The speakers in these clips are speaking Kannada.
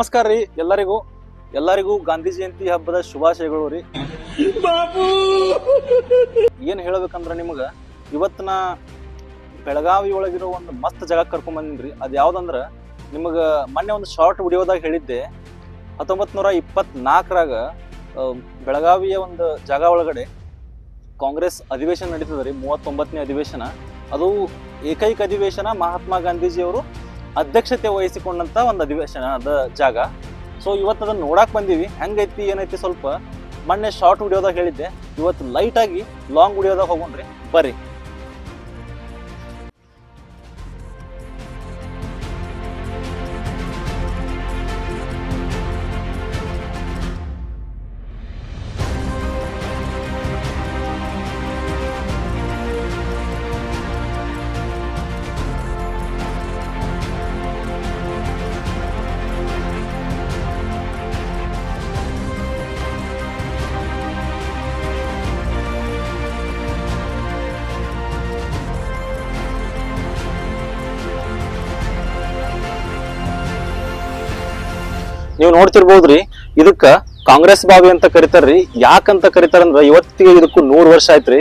ನಮಸ್ಕಾರ ರೀ ಎಲ್ಲರಿಗೂ ಗಾಂಧಿ ಜಯಂತಿ ಹಬ್ಬದ ಶುಭಾಶಯಗಳು ರೀ. ಏನ್ ಹೇಳ್ಬೇಕಂದ್ರ ನಿಮಗ ಇವತ್ತಿನ ಬೆಳಗಾವಿ ಒಳಗಿರೋ ಒಂದು ಮಸ್ತ್ ಜಾಗ ಕರ್ಕೊಂಡ್ ಬಂದಿನ್ರಿ. ಅದ್ ಯಾವ್ದಂದ್ರ ನಿಮಗ ಮೊನ್ನೆ ಒಂದು ಶಾರ್ಟ್ ವಿಡಿಯೋದಾಗ ಹೇಳಿದ್ದೆ. 1924ರಾಗ ಬೆಳಗಾವಿಯ ಒಂದು ಜಾಗ ಒಳಗಡೆ ಕಾಂಗ್ರೆಸ್ ಅಧಿವೇಶನ ನಡೀತದ್ರಿ. 39ನೇ ಅಧಿವೇಶನ. ಅದು ಏಕೈಕ ಅಧಿವೇಶನ ಮಹಾತ್ಮ ಗಾಂಧೀಜಿಯವರು ಅಧ್ಯಕ್ಷತೆ ವಹಿಸಿಕೊಂಡಂತ ಒಂದು ಅಧಿವೇಶನದ ಜಾಗ. ಸೊ ಇವತ್ತು ಅದನ್ನ ನೋಡಾಕ್ ಬಂದೀವಿ. ಹೆಂಗೈತಿ ಏನೈತಿ ಸ್ವಲ್ಪ ಮೊನ್ನೆ ಶಾರ್ಟ್ ವಿಡಿಯೋದಾಗ ಹೇಳಿದ್ದೆ. ಇವತ್ತು ಲೈಟ್ ಆಗಿ ಲಾಂಗ್ ವಿಡಿಯೋದಾಗ ಹೋಗೋಣ್ರಿ, ಬರ್ರಿ. ನೀವು ನೋಡ್ತಿರ್ಬೋದ್ರಿ, ಇದಕ್ಕ ಕಾಂಗ್ರೆಸ್ ಬಾವಿ ಅಂತ ಕರಿತಾರ್ರಿ. ಯಾಕಂತ ಕರಿತಾರಂದ್ರ ಇವತ್ತಿಗೆ ಇದಕ್ಕೂ 100 ವರ್ಷ ಆಯ್ತ್ರಿ.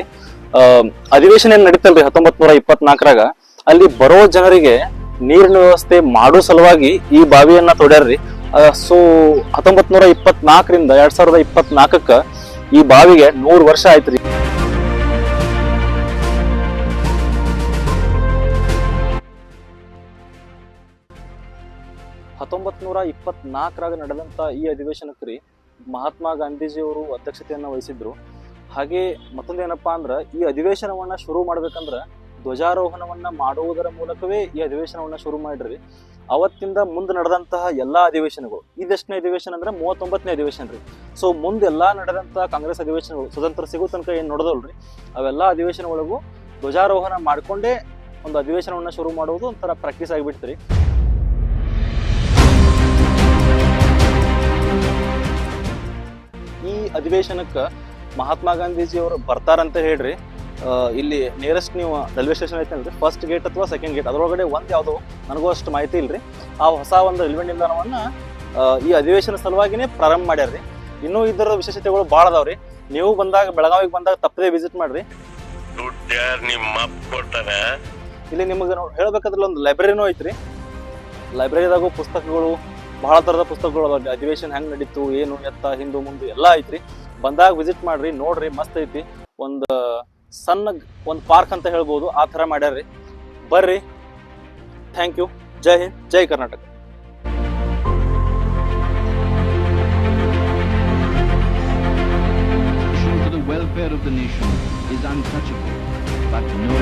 ಅಧಿವೇಶನ ಏನ್ ನಡೀತಲ್ರಿ 1924ರಾಗ, ಅಲ್ಲಿ ಬರೋ ಜನರಿಗೆ ನೀರಿನ ವ್ಯವಸ್ಥೆ ಮಾಡೋ ಸಲುವಾಗಿ ಈ ಬಾವಿಯನ್ನ ತೊಡ್ಯಾರ್ರಿ. ಸೊ 1924ರಿಂದ 2024ಕ್ಕ ಈ ಬಾವಿಗೆ 100 ವರ್ಷ ಆಯ್ತ್ರಿ. ನಡೆದಂತ ಈ ಅಧಿವೇಶನಕ್ಕೆ ಮಹಾತ್ಮ ಗಾಂಧೀಜಿಯವರು ಅಧ್ಯಕ್ಷತೆಯನ್ನ ವಹಿಸಿದ್ರು. ಹಾಗೆ ಮತ್ತೊಂದೇನಪ್ಪಾ ಅಂದ್ರ ಈ ಅಧಿವೇಶನವನ್ನ ಶುರು ಮಾಡ್ಬೇಕಂದ್ರ ಧ್ವಜಾರೋಹಣವನ್ನ ಮಾಡುವುದರ ಮೂಲಕವೇ ಈ ಅಧಿವೇಶನವನ್ನ ಶುರು ಮಾಡ್ರಿ. ಅವತ್ತಿಂದ ಮುಂದೆ ನಡೆದಂತಹ ಎಲ್ಲಾ ಅಧಿವೇಶನಗಳು, ಇದೆಷ್ಟನೇ ಅಧಿವೇಶನ ಅಂದ್ರೆ 39ನೇ ಅಧಿವೇಶನ ರೀ. ಸೊ ಮುಂದೆಲ್ಲಾ ನಡೆದಂತಹ ಕಾಂಗ್ರೆಸ್ ಅಧಿವೇಶನಗಳು ಸ್ವತಂತ್ರ ಸಿಗೋ ತನಕ ಏನ್ ನಡೆದಲ್ರಿ, ಅವೆಲ್ಲಾ ಅಧಿವೇಶನ ಒಳಗೂ ಧ್ವಜಾರೋಹಣ ಮಾಡ್ಕೊಂಡೇ ಒಂದು ಅಧಿವೇಶನವನ್ನ ಶುರು ಮಾಡುವುದು ಒಂಥರ ಪ್ರಾಕ್ಟೀಸ್ ಆಗಿಬಿಡ್ತ್ರಿ. ಈ ಅಧಿವೇಶನಕ್ಕ ಮಹಾತ್ಮ ಗಾಂಧೀಜಿ ಅವರು ಬರ್ತಾರಂತ ಹೇಳ್ರಿ. ಇಲ್ಲಿ ನಿಯರೆಸ್ಟ್ ನೀವು ರೈಲ್ವೆ ಸ್ಟೇಷನ್ ಐತಲ್ರಿ, ಫಸ್ಟ್ ಗೇಟ್ ಅಥವಾ ಸೆಕೆಂಡ್ ಗೇಟ್ ಅದರೊಳಗಡೆ ಒಂದ್ ಯಾವ್ದು ನನಗೂ ಅಷ್ಟು ಮಾಹಿತಿ ಇಲ್ರಿ. ಆ ಹೊಸ ಒಂದು ರೈಲ್ವೆ ನಿಲ್ದಾಣವನ್ನ ಈ ಅಧಿವೇಶನ ಸಲುವಾಗಿನೇ ಪ್ರಾರಂಭ ಮಾಡ್ಯಾರ್ರಿ. ಇನ್ನೂ ಇದರ ವಿಶೇಷತೆಗಳು ಭಾಳ ಅದಾವ್ರಿ. ನೀವು ಬಂದಾಗ ಬೆಳಗಾವಿಗೆ ಬಂದಾಗ ತಪ್ಪದೇ ವಿಸಿಟ್ ಮಾಡ್ರಿ. ಇಲ್ಲಿ ನಿಮಗೆ ಹೇಳ್ಬೇಕಾದ್ರೆ ಒಂದು ಲೈಬ್ರರಿನೂ ಐತ್ರಿ. ಲೈಬ್ರರಿದಾಗೂ ಪುಸ್ತಕಗಳು, ಬಹಳ ತರದ ಪುಸ್ತಕಗಳು ಅದಾವ. ಅಧಿವೇಶನ ಹೆಂಗ್ ನಡೀತು, ಏನು ಎತ್ತ ಹಿಂದು ಮುಂದೆ ಎಲ್ಲಾ ಐತ್ರಿ. ಬಂದಾಗ ವಿಸಿಟ್ ಮಾಡ್ರಿ, ನೋಡ್ರಿ, ಮಸ್ತ್ ಐತಿ. ಒಂದು ಸಣ್ಣ ಒಂದು ಪಾರ್ಕ್ ಅಂತ ಹೇಳ್ಬೋದು, ಆ ತರ ಮಾಡ್ಯಾರ್ರಿ. ಬರ್ರಿ. Thank you. ಜೈ ಹಿಂದ್, ಜೈ Karnataka. The welfare of the nation is untouchable, but no